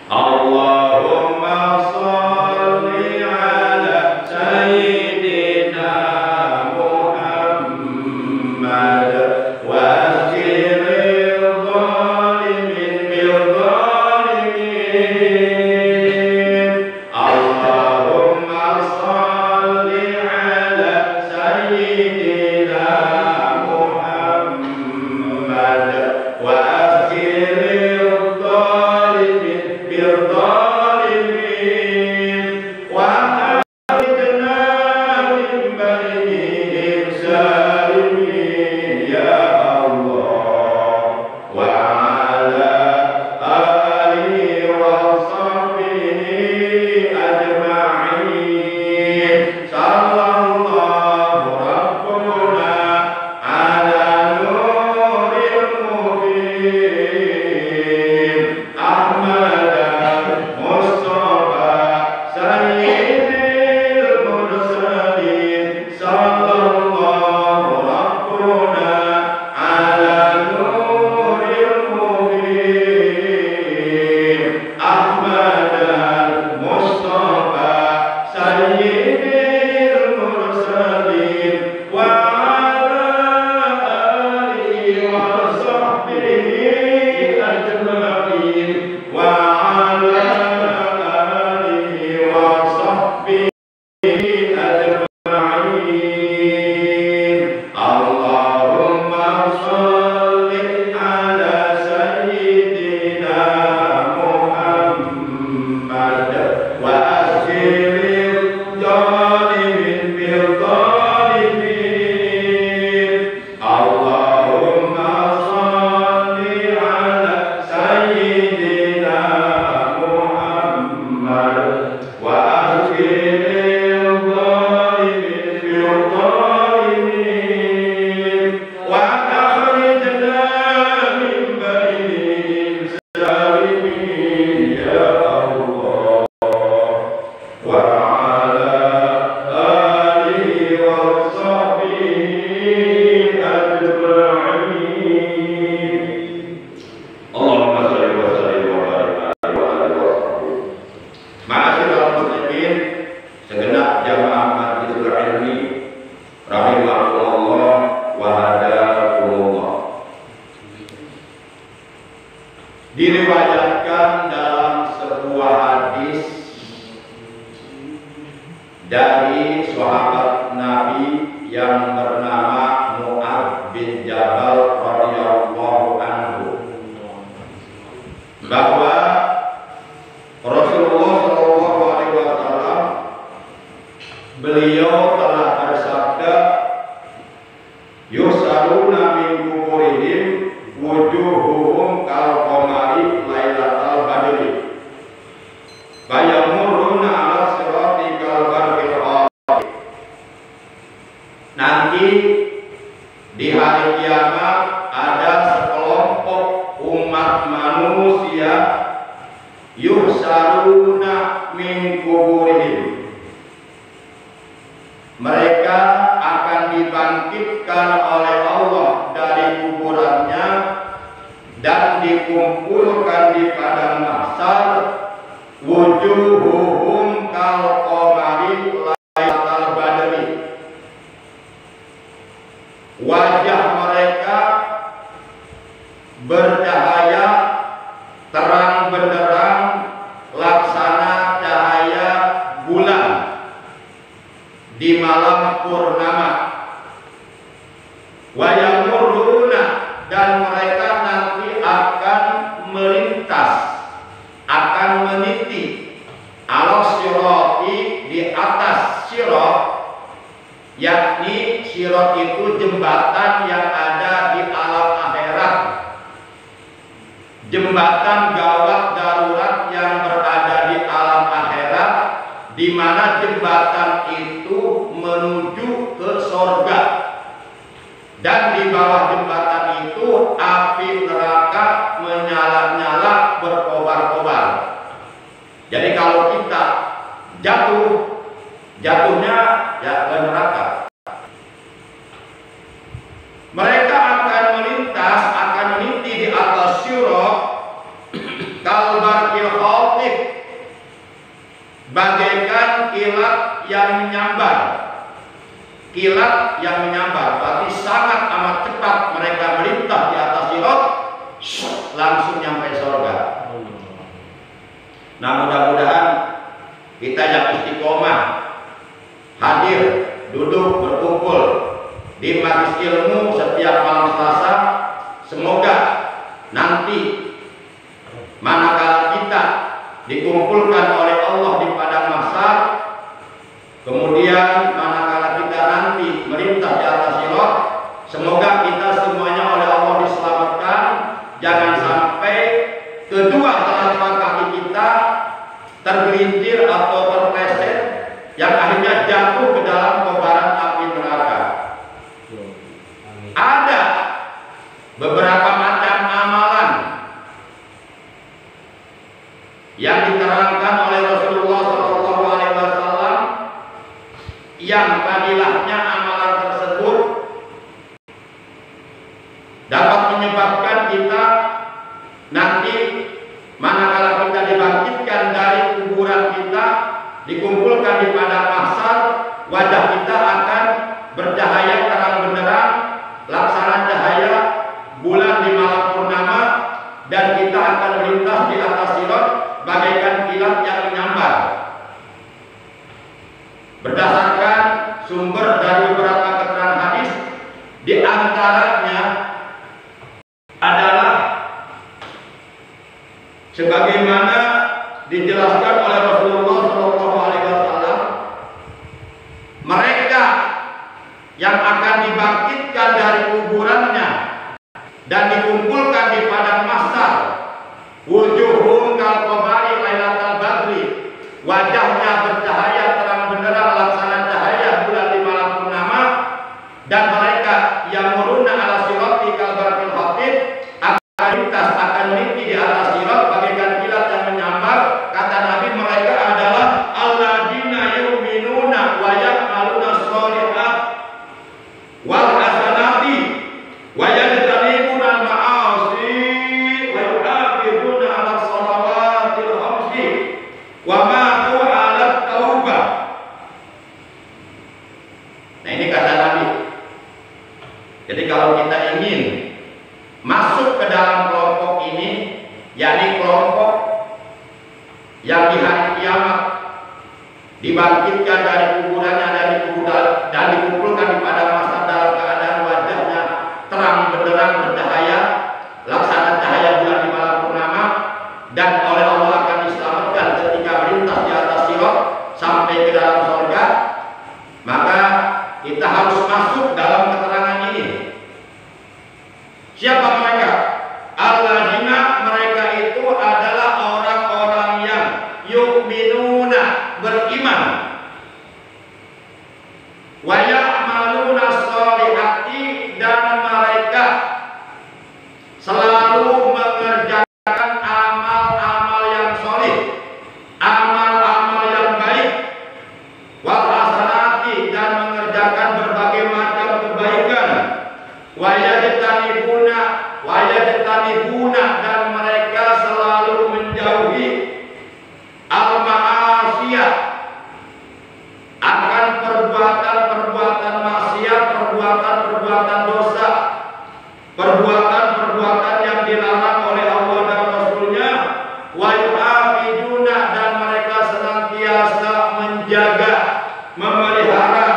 Allahumma sholli ala sayyidina Muhammad wa akhiril zalimin bil zalimin. Allahumma sholli ala sayyidina Muhammad wa akhiril zalimin bil zalimin wa akhrijna min bainihim salimin ya Allah wa ala alihi wa sahbihi ajma'in. Sallallahu rabbuna ala nuril mubin Ahmad Mustafa sayyidil mursalin. Sallallahu rabbuna ala nuril mubin Ahmad Mustafa sayyidil mursalin wa ala alihi wa sahbihi ajma'in wa ala alihi wa sahbihi ajma'in. Allahumma sholli ala sayyidina Muhammad wa akhiril zalimin bil zalimin. Allahumma sholli ala sayyidina Muhammad wa akhiril zalimin bil zalimin wa akhrijna min bainihim salimin ya Allah wa ala alihi wa sahbihi ajma'in. Allahumma shalli wa sallim wa barik alaihi wa alihi wa sahbihi. Ma'asyiral muslimin, segenap jamaah Majlisul Ilmi rahimahullah wa hadakumullah. Diriwayatkan dalam sebuah hadis dari sahabat Nabi yang bernama Mu'adz bin Jabal radhiyallahu anhu bahwa Rasulullah sallallahu alaihi wasallam beliau telah bersabda, yus'aluna min quburihim wujuhuhum kal qamari lailatal badri bayamuruna ala sirati kal barqil qamari. Nanti di hari kiamat ada sekelompok umat manusia yuhsaruna min kuburihim, mereka akan dibangkitkan oleh Allah dari kuburannya dan dikumpulkan di padang mahsyar. Wujuhuhum kal qamari lailatal badri, wajah mereka bercahaya terang benderang laksana cahaya bulan di malam purnama. Wa yamurruna, dan mereka nanti akan melintas, akan meniti ala sirati, di atas sirat, yakni sirat itu jembatan yang ada di alam akhirat, jembatan gawat darurat yang berada di alam akhirat, di mana jembatan itu menuju ke sorga, dan di bawah jembatan itu api neraka menyala-nyala berkobar-kobar. Jadi kalau kita jatuhnya ya ke neraka. Mereka akan melintas, akan meniti di atas syurah kalbarkil khawti, khotib, bagaikan kilat yang menyambar. Kilat yang menyambar, berarti sangat amat cepat mereka melintas di atas sirat, langsung nyampe surga. Nah, mudah-mudahan kita yang istiqomah hadir, duduk, berkumpul di majelis ilmu setiap malam Selasa, semoga nanti manakala kita dikumpulkan oleh Allah di padang mahsyar, kemudian manakala kita nanti melintas di atas sirat, semoga kita semuanya oleh Allah diselamatkan. Jangan sampai kedua telapak kaki kita tergelincir atau terpleset yang akhirnya jatuh ke dalam kobaran api neraka. Ada beberapa macam amalan yang diterangkan oleh Rasulullah SAW yang fadilahnya amalan tersebut dapat menyebabkan kita nanti manakala kita dibangkitkan dari kuburan kita, dikumpulkan di padang mahsyar, wajah kita akan bercahaya terang benderang laksana cahaya bulan di malam purnama, dan kita akan melintas di atas sirat bagaikan kilat yang menyambar. Berdasarkan sumber dari beberapa keterangan hadis, di antaranya adalah sebagaimana dijelaskan oleh Rasulullah SAW, mereka yang akan dibangkitkan dari kuburannya dan dikumpulkan di padang mahsyar, wujuhum kal qamari lailatal badri, wajahnya bercahaya terang benderang laksana cahaya bulan di malam purnama, dan mereka yang muruna ala sirati kal barqil khatib, akan lintas, akan meniti di atas sirat bagaikan kilat yang menyambar. Kata Nabi, mereka adalah alladzina yu'minuna wa ya'maluna sholihat wal hasanati wa yajtanibuna al-ma'asi wa yuhafizuna ala shalawatil khamsi wa matu ala taubah. Nah, ini kata Nabi. Jadi kalau kita ingin masuk ke dalam kelompok ini, yakni kelompok yang di hari kiamat dibangkitkan dari kuburannya dan dikumpulkan di padang mahsyar dalam keadaan wajahnya terang benderang bercahaya laksana cahaya bulan di malam purnama, dan oleh Allah akan diselamatkan ketika melintas di atas sirat sampai ke dalam surga, maka kita harus masuk dalam keterangan ini. Siapa mereka? Alladzina, mereka itu adalah orang-orang yang yu'minuna, beriman, wa ya'maluna sholihati, dan mereka selalu mengerjakan amal-amal yang sholih, amal-amal yang baik, wal hasanati, dan mengerjakan berbagai macam kebaikan, wa yajtanibuna, dan mereka selalu menjauhi al-ma'asiyah, akan perbuatan-perbuatan maksiat, perbuatan-perbuatan dosa, perbuatan-perbuatan yang dilarang oleh Allah dan Rasulnya, wa yuhafizuna, dan mereka senantiasa menjaga, memelihara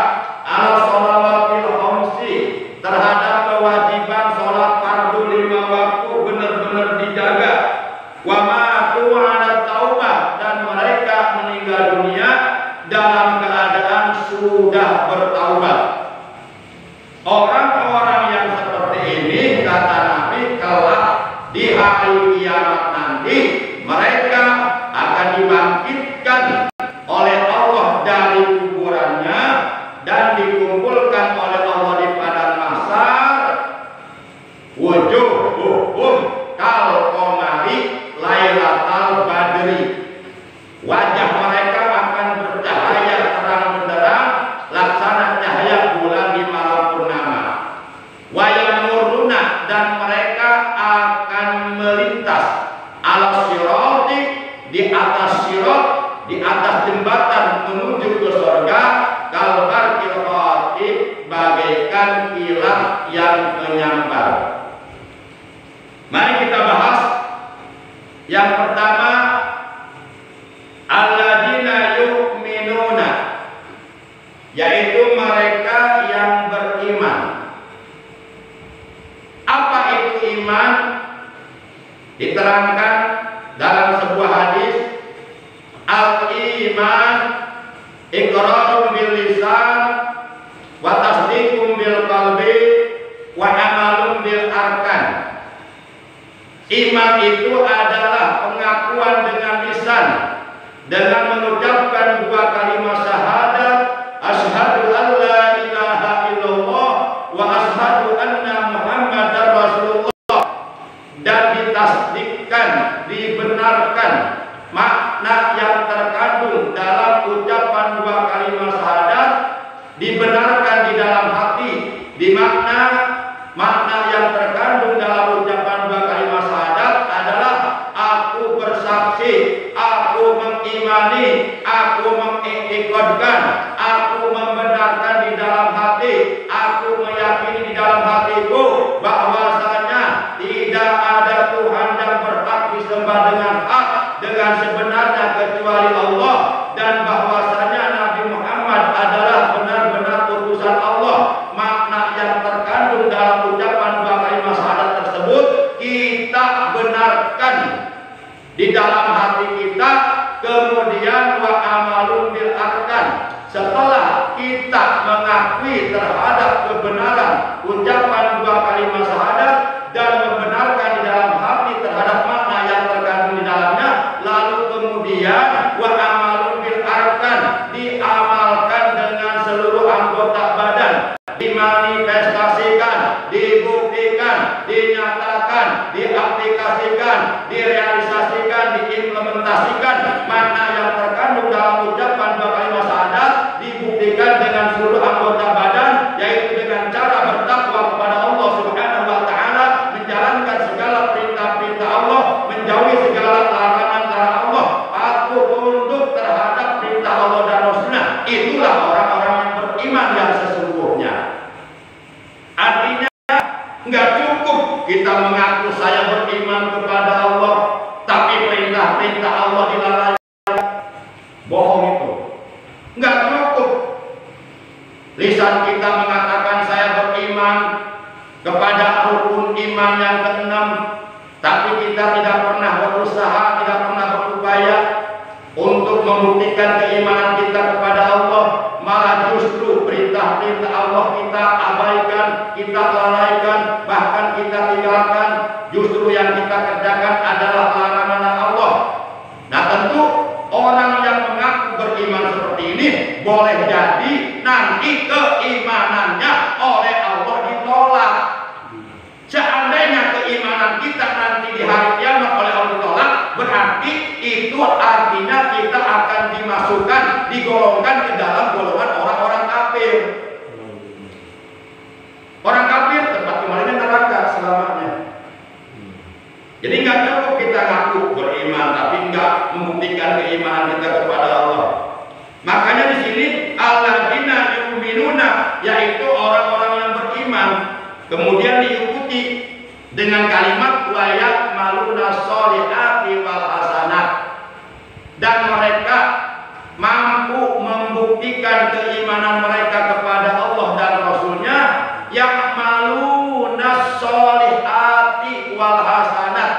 ala shalawatil khamsi, terhadap kewajiban sholat fardu 5 waktu benar-benar dijaga, wa matu ala taubah, dan mereka meninggal dunia dalam keadaan sudah bertaubat. Orang-orang yang seperti ini, kata Nabi, kelak di hari kiamat nanti mereka akan dibangkitkan oleh Allah dari kuburannya dan dikumpulkan oleh Allah di padang mahsyar, wujuhuhum kal qamari lailatal badri, wajah mereka akan bercahaya terang benderang laksana cahaya bulan di malam purnama, wa yamuruna, dan mereka akan melintas ala sirati, di atas sirat, di atas jembatan menuju ke surga, kalbarqil khatib, bagaikan kilat yang menyambar. Mari kita bahas yang pertama, alladzina yu'minuna, yaitu mereka yang beriman. Apa itu iman? Diterangkan dalam sebuah hadis, al-iman iqrarun bil lisan wa tasdiqun bil qalbi wa amalun bil arkan. Iman itu adalah pengakuan dengan lisan dengan mengucapkan dua kalimat syahadat, asyhadu an la ilaha illallah wa asyhadu anna muhammadar rasulullah, dan ditasdikkan, dibenarkan makna yang terkandung dalam ucapan dua kalimat syahadat, dibenarkan di dalam hati, di makna yang terkandung dalam ucapan dua kalimat syahadat adalah aku bersaksi, aku mengimani, aku mengiktikadkan, aku membenarkan di dalam hati, aku meyakini di dalam hatiku bahwasanya tidak ada Tuhan yang berhak disembah dengan hak dengan sebenarnya kecuali Allah, dan bahwasanya Nabi Muhammad adalah benar-benar utusan Allah. Makna yang terkandung dalam ucapan dua kalimat syahadat tersebut kita benarkan di dalam hati kita, kemudian wa amalun bil arkan. Setelah kita mengakui terhadap kebenaran ucapan dua kalimat syahadat dan membenarkan di dalam hati terhadap makna yang terkandung di dalamnya, lalu kemudian wa amalun bil arkan, diamalkan dengan seluruh anggota badan, dimanifestasikan, dibuktikan, dinyatakan, diaplikasikan, direalisasikan, diimplementasikan. Makna yang terkandung dalam ucapan dua kalimat syahadat dibuktikan dengan seluruh anggota badan, yaitu dengan cara bertakwa kepada Allah Subhanahu wa taala, menjalankan segala perintah-perintah Allah, menjauhi segala larangan-larangan Allah, patuh tunduk terhadap perintah Allah dan Rasulnya. Itulah orang-orang yang beriman yang sesungguhnya. Artinya nggak cukup kita mengaku saya beriman kepada Allah, tapi perintah-perintah Allah dilalaikan. Bohong itu. Nggak cukup lisan kita mengatakan saya beriman kepada rukun iman yang keenam, tapi kita tidak pernah berusaha, tidak pernah berupaya untuk membuktikan keimanan kita kepada Allah. Malah justru perintah-perintah Allah kita abaikan, kita lalaikan, bahkan kita tinggalkan. Justru yang kita kerjakan adalah larangan Allah. Nah, tentu orang yang mengaku beriman seperti ini boleh jadi nanti keimanannya oleh Allah ditolak. Seandainya keimanan kita nanti di hari kiamat oleh Allah ditolak, berarti itu artinya kita akan dimasukkan, digolongkan ke dalam golongan orang-orang kafir. Orang kafir tempat kembalinya neraka selamanya. Jadi nggak cukup kita ngaku beriman tapi nggak membuktikan keimanan kita kepada Allah. Makanya di sini alladzina yu'minuna, yaitu orang-orang yang beriman, kemudian diikuti dengan kalimat wa ya'maluna sholihati wal hasanat, dan mereka mampu membuktikan keimanan mereka kepada Allah dan Rasulnya, ya'maluna sholihati wal hasanat,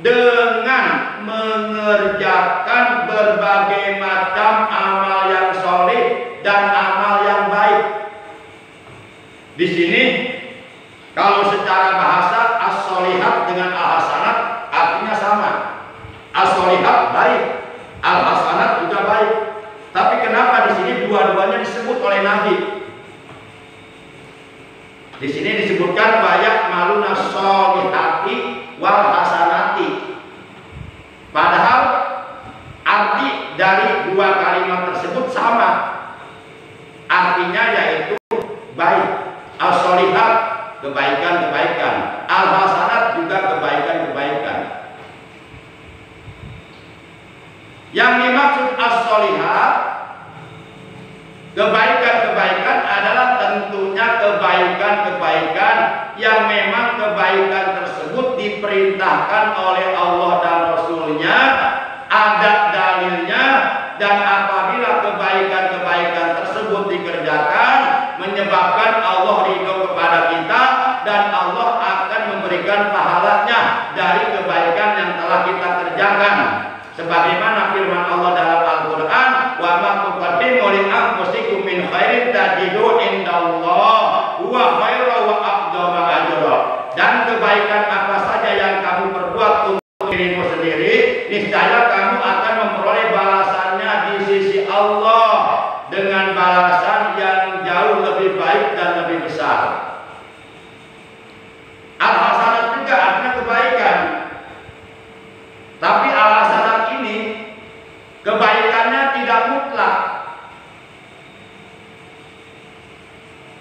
dengan mengerjakan berbagai macam amal yang solih dan amal yang baik. Di sini kalau secara bahasa as-solihat dengan al-hasanat artinya sama. As-solihat baik, al-hasanat juga baik. Tapi kenapa di sini dua-duanya disebut oleh Nabi? Di sini disebutkan banyak maluna solihati wal hasanati. Padahal arti dari dua kalimat tersebut sama. Artinya yaitu baik. As-solihat kebaikan-kebaikan, al-hasanat juga kebaikan-kebaikan. Yang dimaksud as-solihat, kebaikan-kebaikan adalah tentunya kebaikan-kebaikan yang memang kebaikan tersebut diperintahkan oleh Allah dan Rasulnya, ada dalilnya, dan apabila kebaikan-kebaikan tersebut dikerjakan menyebabkan Allah ridho kepada kita dan Allah akan memberikan pahalanya dari kebaikan yang telah kita kerjakan. Sebagaimana firman Allah dalam Al-Quran, wa ma tuqaddimu li anfusikum min khairin tajidu indallah huwa khairan wa a'dhama ajra. Dan kebaikan apa saja yang kamu perbuat untuk dirimu sendiri, niscaya kamu akan memperoleh balasannya di sisi Allah dengan balasan yang jauh lebih baik dan lebih besar. Al-hasanat juga artinya kebaikan. Tapi al-hasanat ini kebaikannya tidak mutlak.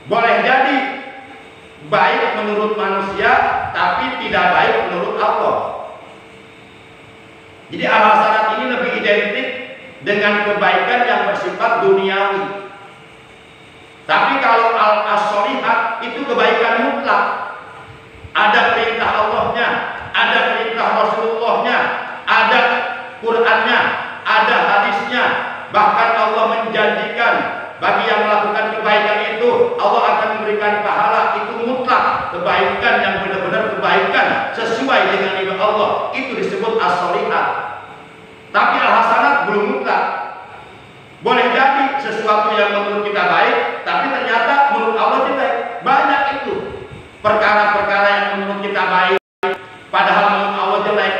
Boleh jadi baik menurut manusia, tapi tidak baik menurut Allah. Jadi al-hasanat ini lebih identik dengan kebaikan yang bersifat duniawi. Tapi kalau al-as-solihat itu kebaikan mutlak. Ada perintah Allahnya, ada perintah Rasulullahnya, ada Qur'annya, ada hadisnya. Bahkan Allah menjanjikan bagi yang melakukan kebaikan itu Allah akan memberikan pahala. Itu mutlak, kebaikan yang benar-benar kebaikan sesuai dengan ridho Allah. Itu disebut as-solihat. Tapi al-hasanat belum mutlak. Boleh jadi sesuatu yang menurut kita baik, tapi ternyata menurut Allah jelek. Banyak itu perkara-perkara yang menurut kita baik, padahal menurut Allah jelek,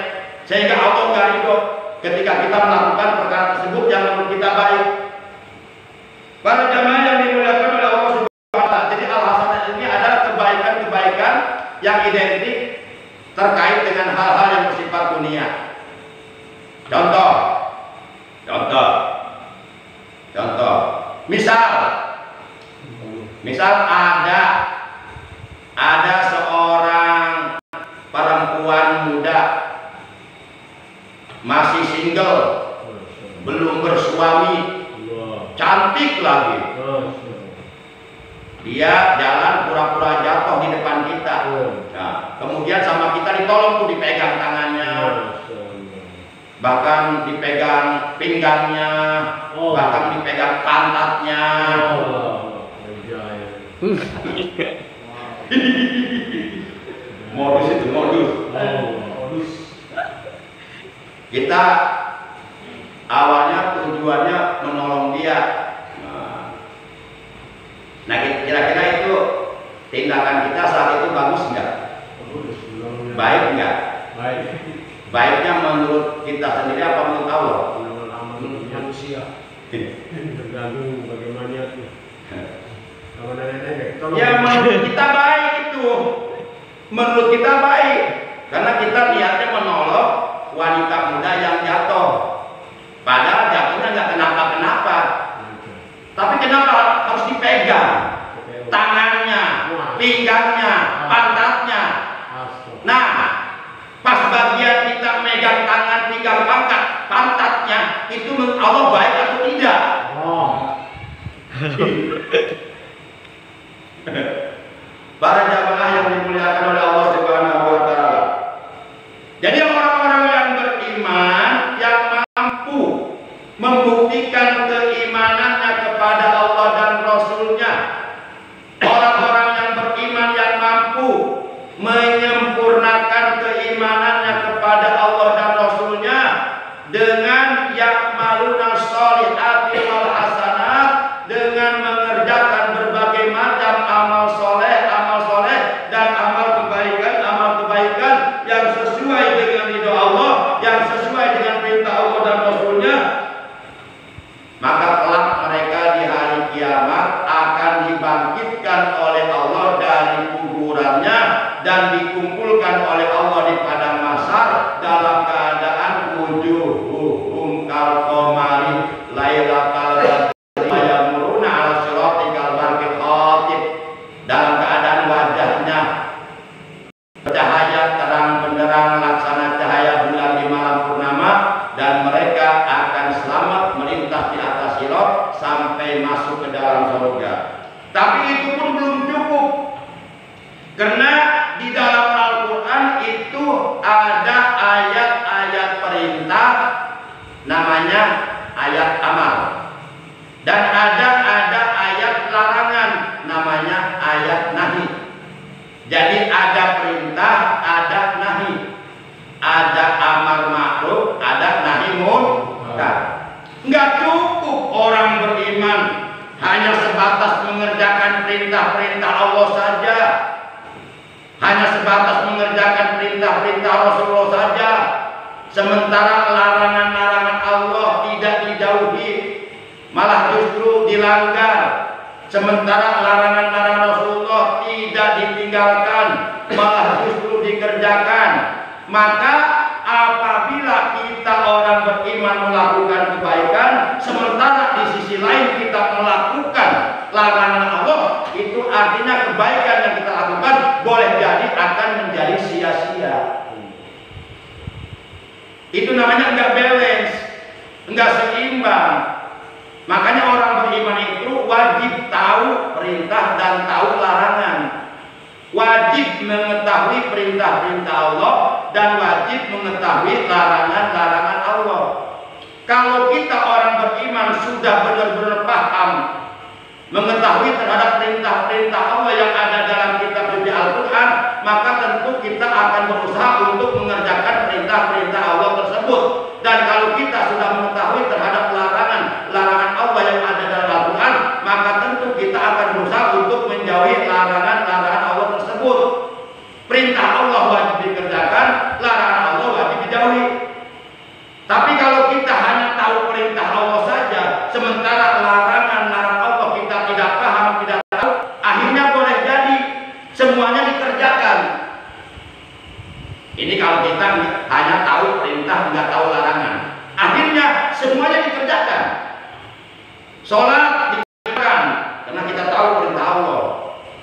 sehingga Allah nggak ridho ketika kita melakukan perkara tersebut yang menurut kita baik. Para jamaah yang dimuliakan oleh Allah Subhanahu wa Ta'ala, jadi al-hasanat ini adalah kebaikan-kebaikan yang identik terkait dengan hal-hal yang bersifat dunia. Contoh, misal ada seorang perempuan muda masih single, belum bersuami, cantik lagi. Dia jalan pura-pura jatuh di depan kita. Nah, kemudian sama kita ditolong tuh, dipegang tangannya, bahkan dipegang pinggangnya, bahkan dipegang pantatnya. Modus itu modus. Kita awalnya tujuannya menolong dia. Nah, kira-kira itu tindakan kita saat itu bagus nggak? Baik nggak? Baik. Baiknya menurut kita sendiri apa menurut Allah? Menurut manusia. Tergantung bagaimana niatnya. Ya menurut kita baik itu. Menurut kita baik. Karena kita niatnya menolong wanita muda yang jatuh. Padahal jatuhnya nggak kenapa-kenapa. Tapi kenapa harus dipegang? Tangannya, pinggangnya, pantatnya. Nah, pas bagian kita megang tangan, pinggang, pantatnya, itu menurut Allah baik atau tidak? Para jamaah yang dimuliakan oleh Allah Subhanahu wa Ta'ala. Jadi orang-orang yang beriman yang mampu membuktikan keimanannya kepada Allah dan Rasulnya, orang-orang yang beriman yang mampu menyempurnakan keimanannya kepada Allah dan Rasulnya dengan ya'maluna sholihati wal hasanat, dengan mengerjakan berbagai macam amal soleh dan amal kebaikan yang sesuai dengan ridho Allah, yang sesuai dengan perintah Allah dan Rasulnya, maka kelak mereka di hari kiamat akan dibangkitkan oleh Allah dari kuburannya dan dikumpulkan oleh Allah di padang mahsyar dalam keadaan wujuhuhum kal qamari lailatal badri yamuruna ala sirati kal barqil khatib, dalam keadaan wajahnya bercahaya terang benderang laksana cahaya bulan di malam purnama, dan dan mereka akan selamat melintas di atas sirat sampai masuk ke dalam surga. Tapi itu pun belum cukup, karena di dalam Al-Quran itu ada ayat-ayat perintah, namanya ayat amal, dan ada ayat larangan, namanya ayat nahi. Jadi ada perintah, ada nahi, ada amar ma'ruf, ada nahi munkar. Enggak cukup orang beriman hanya sebatas mengerjakan perintah-perintah Allah saja, hanya sebatas mengerjakan perintah-perintah Rasulullah saja, sementara larangan-larangan Allah tidak dijauhi, malah justru dilanggar. Sementara larangan-larangan Rasulullah tidak ditinggalkan, malah justru dikerjakan. Maka apabila kita orang beriman melakukan kebaikan, sementara di sisi lain kita melakukan larangan Allah, itu artinya kebaikan yang kita lakukan boleh jadi akan menjadi sia-sia. Itu namanya enggak balance, enggak seimbang. Makanya orang beriman itu wajib tahu perintah dan tahu larangan, wajib mengetahui perintah-perintah Allah dan wajib mengetahui larangan-larangan Allah. Kalau kita orang beriman sudah benar-benar paham, mengetahui terhadap perintah-perintah Allah yang ada dalam kitab suci Al-Quran, maka tentu kita akan berusaha untuk mengerjakan perintah-perintah Allah tersebut. Dan kalau kita sudah mengetahui terhadap larangan Allah yang ada dalam Al-Quran, maka tentu kita akan berusaha untuk menjauhi larangan-larangan Allah tersebut. Perintah Allah wajib dikerjakan, larangan Allah wajib dijauhi. Tapi kalau kita hanya tahu perintah Allah saja, sementara larangan-larangan Allah kita tidak paham, tidak tahu, akhirnya boleh jadi semuanya dikerjakan. Ini kalau kita hanya tahu perintah, nggak tahu larangan, akhirnya semuanya dikerjakan. Sholat dikerjakan karena kita tahu perintah Allah.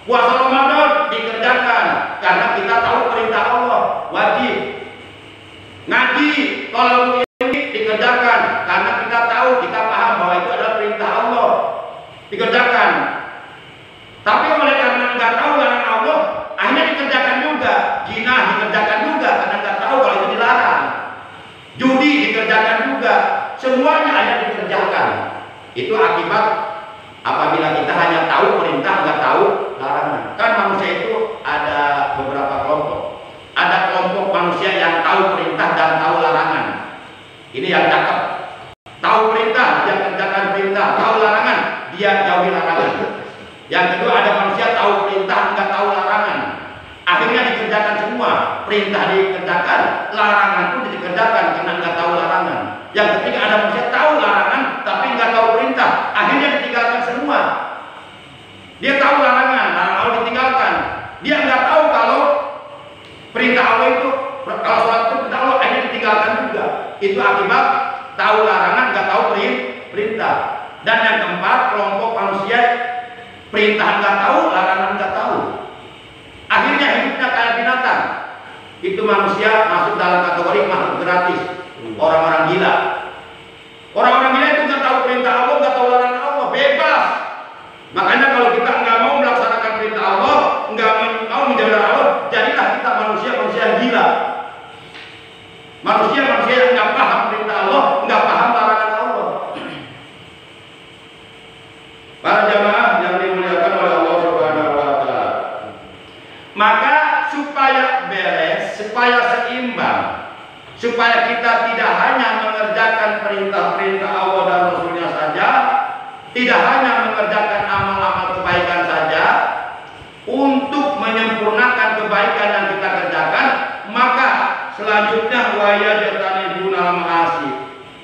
Puasa Ramadan dikerjakan karena kita tahu perintah Allah, wajib. Ngaji kalau ini dikerjakan karena kita tahu, kita paham bahwa itu adalah perintah Allah, dikerjakan. Tapi oleh karena nggak tahu larangan Allah, akhirnya dikerjakan juga. Zina dikerjakan juga karena nggak tahu kalau itu dilarang. Judi dikerjakan juga. Semuanya ada dikerjakan. Itu akibat apabila kita hanya tahu perintah, nggak tahu larangan. Kan manusia itu ada beberapa kelompok. Ada kelompok manusia yang tahu perintah dan tahu larangan. Ini yang cakep. Tahu perintah, dia kerjakan perintah. Tahu larangan, dia jauhi larangan. Yang kedua, ada manusia tahu perintah, nggak tahu larangan. Akhirnya dikerjakan semua. Perintah dikerjakan, larangan pun dikerjakan karena nggak tahu larangan. Yang ketiga, ada manusia tahu larangan tapi nggak tahu perintah. Akhirnya ditinggalkan semua. Dia tahu larangan Allah ditinggalkan. Dia nggak tahu kalau perintah Allah itu, kalau sholat itu perintah Allah, akhirnya ditinggalkan juga. Itu akibat tahu larangan, nggak tahu perintah. Dan yang keempat, kelompok manusia perintah nggak tahu, larangan nggak tahu. Akhirnya hidupnya kayak binatang. Itu manusia masuk dalam kategori makhluk gratis, orang-orang gila. Orang-orang gila itu nggak tahu perintah Allah, nggak tahu larangan Allah, bebas. Makanya kalau kita nggak mau melaksanakan perintah Allah, nggak mau menjaga Allah, jadilah kita manusia-manusia gila. Manusia-manusia yang nggak paham perintah Allah, nggak paham larangan Allah. Para jamaah yang dimuliakan oleh Allah Subhanahu wa Ta'ala. Maka supaya beres, supaya seimbang, supaya kita tidak hanya mengerjakan perintah-perintah Allah dan Rasulnya saja, tidak hanya mengerjakan amal-amal kebaikan saja, untuk menyempurnakan kebaikan yang kita kerjakan, maka selanjutnya wayajtanibunal ma'asi.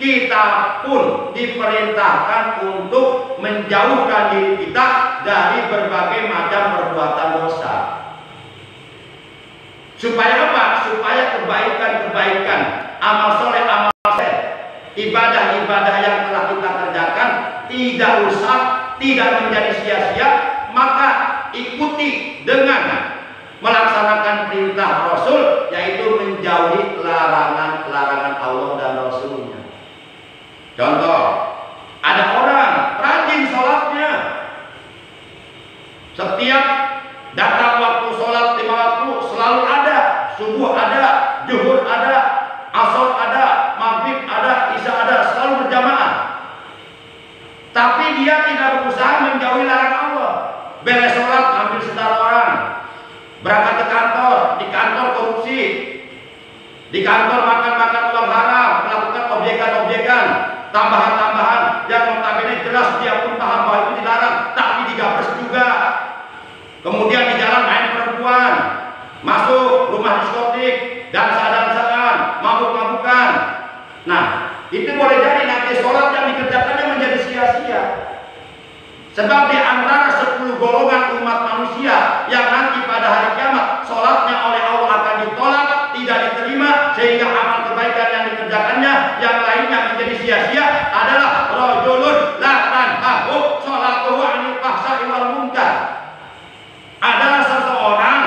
Kita pun diperintahkan untuk menjauhkan diri kita dari berbagai macam perbuatan dosa. Supaya apa? Supaya kebaikan-kebaikan, amal soleh, ibadah-ibadah yang telah kita kerjakan tidak rusak, tidak menjadi sia-sia. Maka ikuti dengan melaksanakan perintah Rasul, yaitu menjauhi larangan-larangan Allah dan Rasulnya. Contoh, ada orang rajin sholatnya. Setiap datang waktu sholat 5 waktu selalu ada. Subuh ada, zuhur ada, asar ada, maghrib ada, isya ada, selalu berjamaah. Tapi dia tidak berusaha menjauhi larangan Allah. Beres sholat ambil setar orang, berangkat ke kantor, di kantor korupsi, di kantor makan-makan uang haram, melakukan objekan-objekan, tambahan-tambahan yang notabene jelas dia pun paham bahwa itu dilarang, tapi digabres juga. Kemudian di jalan main perempuan, masuk rumah diskotik, dansa-dansaan, mabuk-mabukan. Nah, itu boleh jadi nanti sholat yang dikerjakannya menjadi sia-sia. Sebab di antara 10 golongan umat manusia yang nanti pada hari kiamat sholatnya oleh Allah akan ditolak, tidak diterima, sehingga amal kebaikan yang dikerjakannya yang lainnya menjadi sia-sia adalah rajulun la tanhahu sholatuhu 'anil fahsya'i wal munkar. Adalah seseorang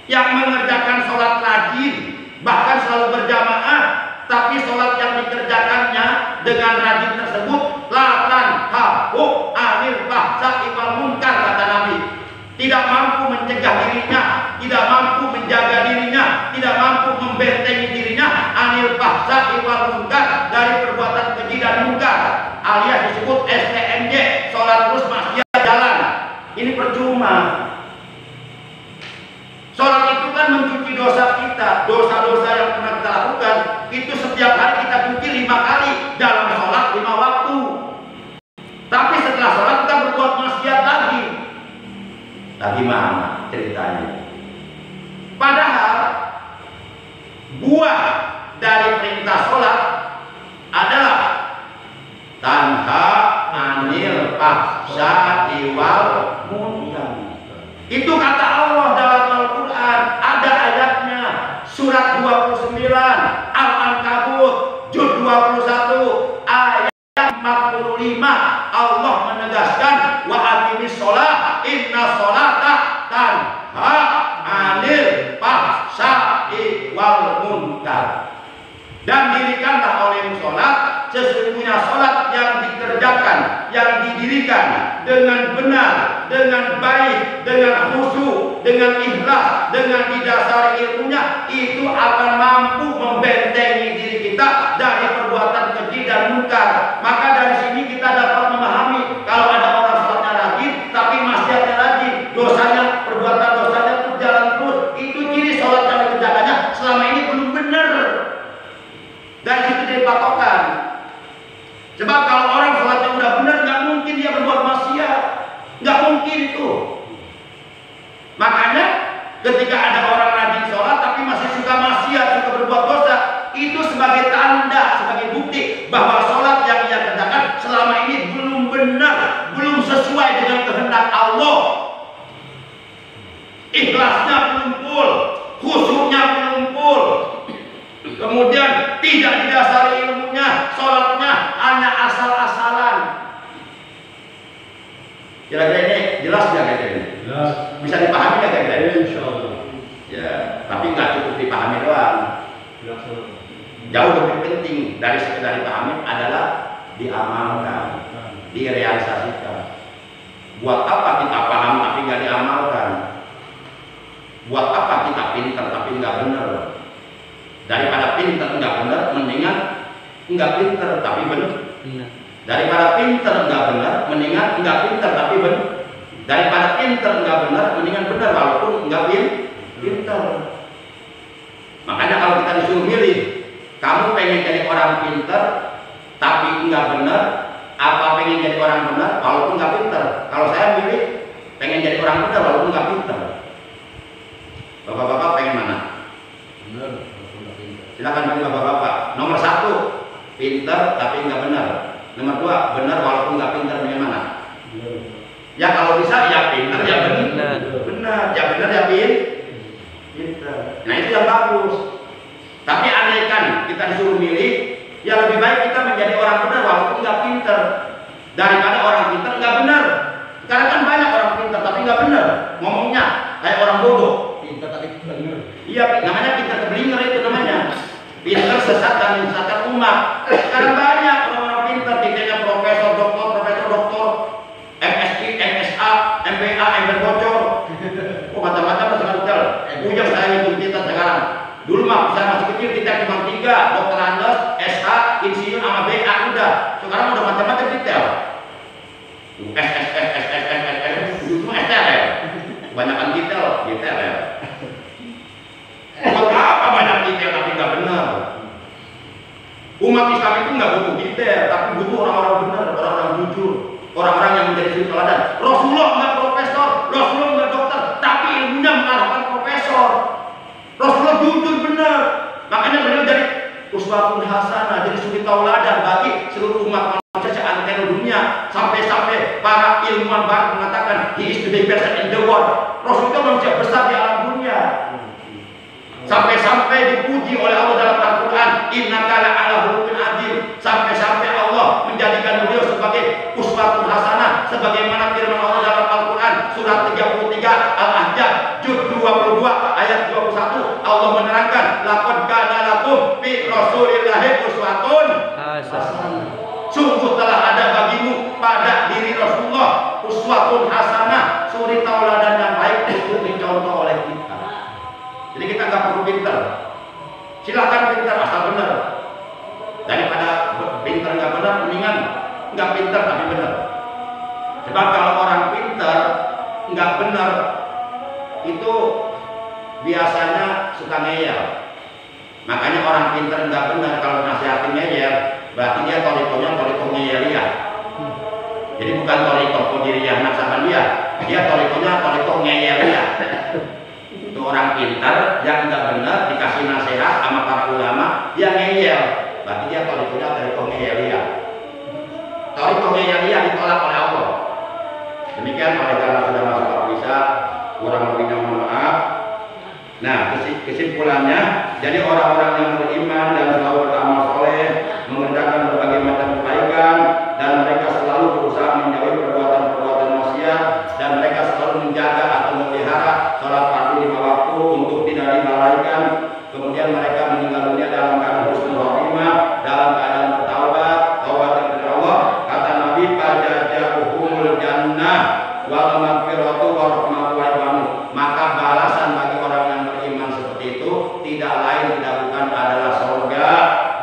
yang mengerjakan sholat rajin, bahkan selalu berjamaah, tapi sholat yang dikerjakannya dengan rajin tersebut la tanhahu 'anil fahsya'i wal munkar, kata Nabi. Tidak mampu mencegah dirinya, tidak mampu menjaga dirinya, tidak mampu membentengi dirinya anil fahsya'i wal munkar, dari perbuatan keji dan munkar, alias disebut STMJ, sholat terus maksiat jalan. Ini percuma. Sholat itu kan mencuci dosa kita, dosa-dosa yang pernah kita lakukan itu setiap hari kita cuci 5 kali dalam sholat 5 waktu. Tapi setelah sholat kita berbuat maksiat lagi. Gimana ceritanya? Padahal buah dari perintah sholat adalah tanha anil fahsya'i wal munkar. Itu kata Allah dalam Al-Quran, ada ayatnya, surat 29 Al-Ankabut juz 21 ayat 45. Allah menegaskan wa aqimis sholat inna sholata tanha anil fahsya'i wal munkar. Dan dirikanlah olehmu sholat, sesungguhnya sholat yang dikerjakan, yang didirikan dengan benar, dengan baik, dengan khusyuk, dengan ikhlas, dengan didasari ilmunya, itu akan mampu membentengi diri kita dari perbuatan keji dan munkar. Maka dari sini kita dapat memahami kalau ada orang sholatnya rajin tapi maksiatnya rajin, dosanya, perbuatan dosanya terus jalan terus, itu ciri sholat yang dikerjakannya selama ini belum benar. Dari situ jadi patokan. Sebab kalau orang sholatnya udah benar, nggak mungkin dia berbuat maksiat, nggak mungkin itu. Makanya ketika ada orang rajin sholat tapi masih suka maksiat, suka berbuat dosa, itu sebagai tanda, sebagai bukti bahwa sholat yang ia kerjakan selama ini belum benar, belum sesuai dengan kehendak Allah. Ikhlasnya belum full, khusyuknya belum full, kemudian tidak didasari ilmunya, sholatnya hanya asal-asalan. Kira-kira ini jelas nggak kira-kira ini? Jelas. Bisa dipahami nggak kira-kira ini? Insya Allah. Ya, tapi nggak cukup dipahami doang. Jauh lebih penting dari sekedar dipahami adalah diamalkan, direalisasikan. Buat apa kita paham tapi nggak diamalkan? Buat apa kita pintar tapi nggak benar? Daripada pintar nggak benar, mendingan nggak pintar tapi benar. Daripada pintar nggak benar, mendingan nggak pintar tapi benar. Daripada pintar nggak benar, mendingan benar walaupun nggak pintar. Makanya kalau kita disuruh milih, kamu pengen jadi orang pintar tapi nggak benar, apa pengen jadi orang benar walaupun nggak pintar? Kalau saya milih pengen jadi orang benar walaupun nggak pintar. Bapak-bapak pengen mana? Benar. Silakan pilih bapak-bapak. Nomor 1, pintar tapi nggak benar. Nomor 2, benar walaupun nggak pintar. Bagaimana? Ya kalau bisa ya pintar ya benar. Benar ya benar ya pintar. Nah itu yang bagus. Tapi andaikan kita disuruh milih, ya lebih baik kita menjadi orang benar walaupun nggak pintar daripada orang pintar nggak benar. Karena kan banyak orang pintar tapi nggak benar, ngomongnya kayak orang bodoh. Pintar tapi benar. Iya, namanya pintar keblinger itu namanya. Pintar sesat dan menyesatkan umat. umat. Sekarang banyak orang-orang pintar, titelnya profesor, doktor, MSI, MSA, MBA, MBA bocor. Oh, macam-macam sekarang titel. Ujung saya hitung titel sekarang. Dulu mah saya masih kecil titel cuma 3, dokter Andes, SH, insinyur sama BA udah. Sekarang udah macam-macam titel. Dulu STL ya. Kebanyakan titel ya. Buat apa banyak titel tapi nggak benar? Umat Islam itu nggak butuh titel, tapi butuh orang-orang benar, orang-orang jujur, orang-orang yang menjadi suri teladan. Rasulullah nggak profesor, Rasulullah nggak dokter, tapi ilmunya mengalahkan profesor. Rasulullah jujur benar, makanya beliau jadi uswatun hasanah, jadi suri tauladan bagi seluruh umat manusia seantero dunia. Sampai-sampai para ilmuwan barat mengatakan he is the best in the world. Rasul itu manusia besar di alam dunia. Sampai-sampai dipuji oleh Allah dalam Al-Quran, innaka la'ala khuluqin adzim. Sampai-sampai Allah menjadikan beliau sebagai uswatun hasanah, sebagaimana firman Allah dalam Al-Quran surat 33 Al-Ahzab juz 22 ayat 21. Allah menerangkan, laqad kana lakum fi rasulillahi uswatun hasanah. Sungguh telah ada bagimu pada diri Rasulullah uswatun hasanah, suri tauladan yang baik untuk dicontoh oleh kita. Jadi kita nggak perlu pintar. Silahkan pintar asal benar. Daripada pintar nggak benar, mendingan nggak pintar tapi benar. Sebab kalau orang pintar nggak benar itu biasanya suka ngeyel. Makanya orang pintar nggak benar kalau nasihatin ngeyel, berarti dia torikonya toriko ngeyeliah. Jadi bukan toriko qadiriyah naqsabandiyah, dia torikonya toriko ngeyeliah. Itu orang pintar yang nggak benar dikasih nasihat sama para ulama dia ngeyel, berarti dia torikonya toriko ngeyeliah. Toriko ngeyeliah ditolak oleh Allah. Demikian oleh karena sudah masuk waktu isya, kurang lebihnya mohon maaf. Nah, kesimpulannya, jadi orang-orang yang beriman dan selalu beramal soleh, mengerjakan berbagai macam kebaikan, dan mereka selalu berusaha menjauhi perbuatan-perbuatan maksiat, dan mereka selalu menjaga atau memelihara sholat fardu 5 waktu untuk tidak dilalaikan. Kemudian mereka meninggal dunia dalam keadaan husnul khotimah, dalam keadaan bertaubat, taubat kepada Allah. Kata Nabi, fajazaohumul jannah wal maghfiratu wa rahmatullahi wa barakatuh. Maka balasan bagi orang yang beriman seperti itu tidak lain tidak bukan adalah surga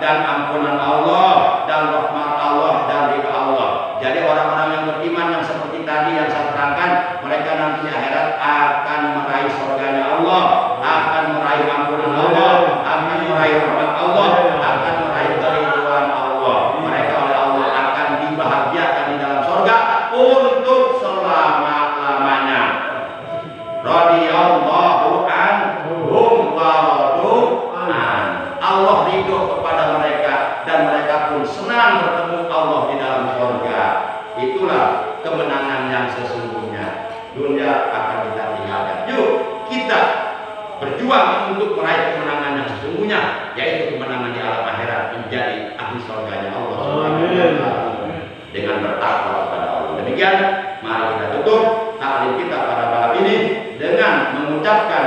dan ampunan Allah dan rahmat Allah dan ridha Allah. Jadi orang-orang yang beriman yang seperti tadi yang saya terangkan, mereka nanti di akhirat akan meraih surganya Allah, akan meraih ampunan Allah, akan meraih rahmat Allah, akan meraih keridhaan Allah. Mereka oleh Allah akan dibahagiakan di dalam surga untuk selama-lamanya. Radhiyallahu anhum wa radu an. Allah ridho kepada mereka dan mereka pun senang bertemu Allah di dalam surga. Itulah kemenangan yang sesungguhnya. Dunia akan kita tinggalkan. Yuk kita berjuang untuk meraih kemenangan yang sesungguhnya, yaitu kemenangan di alam akhirat, menjadi ahli surganya Allah dengan bertakwa kepada Allah. Demikian, mari kita tutup taklim kita pada malam ini dengan mengucapkan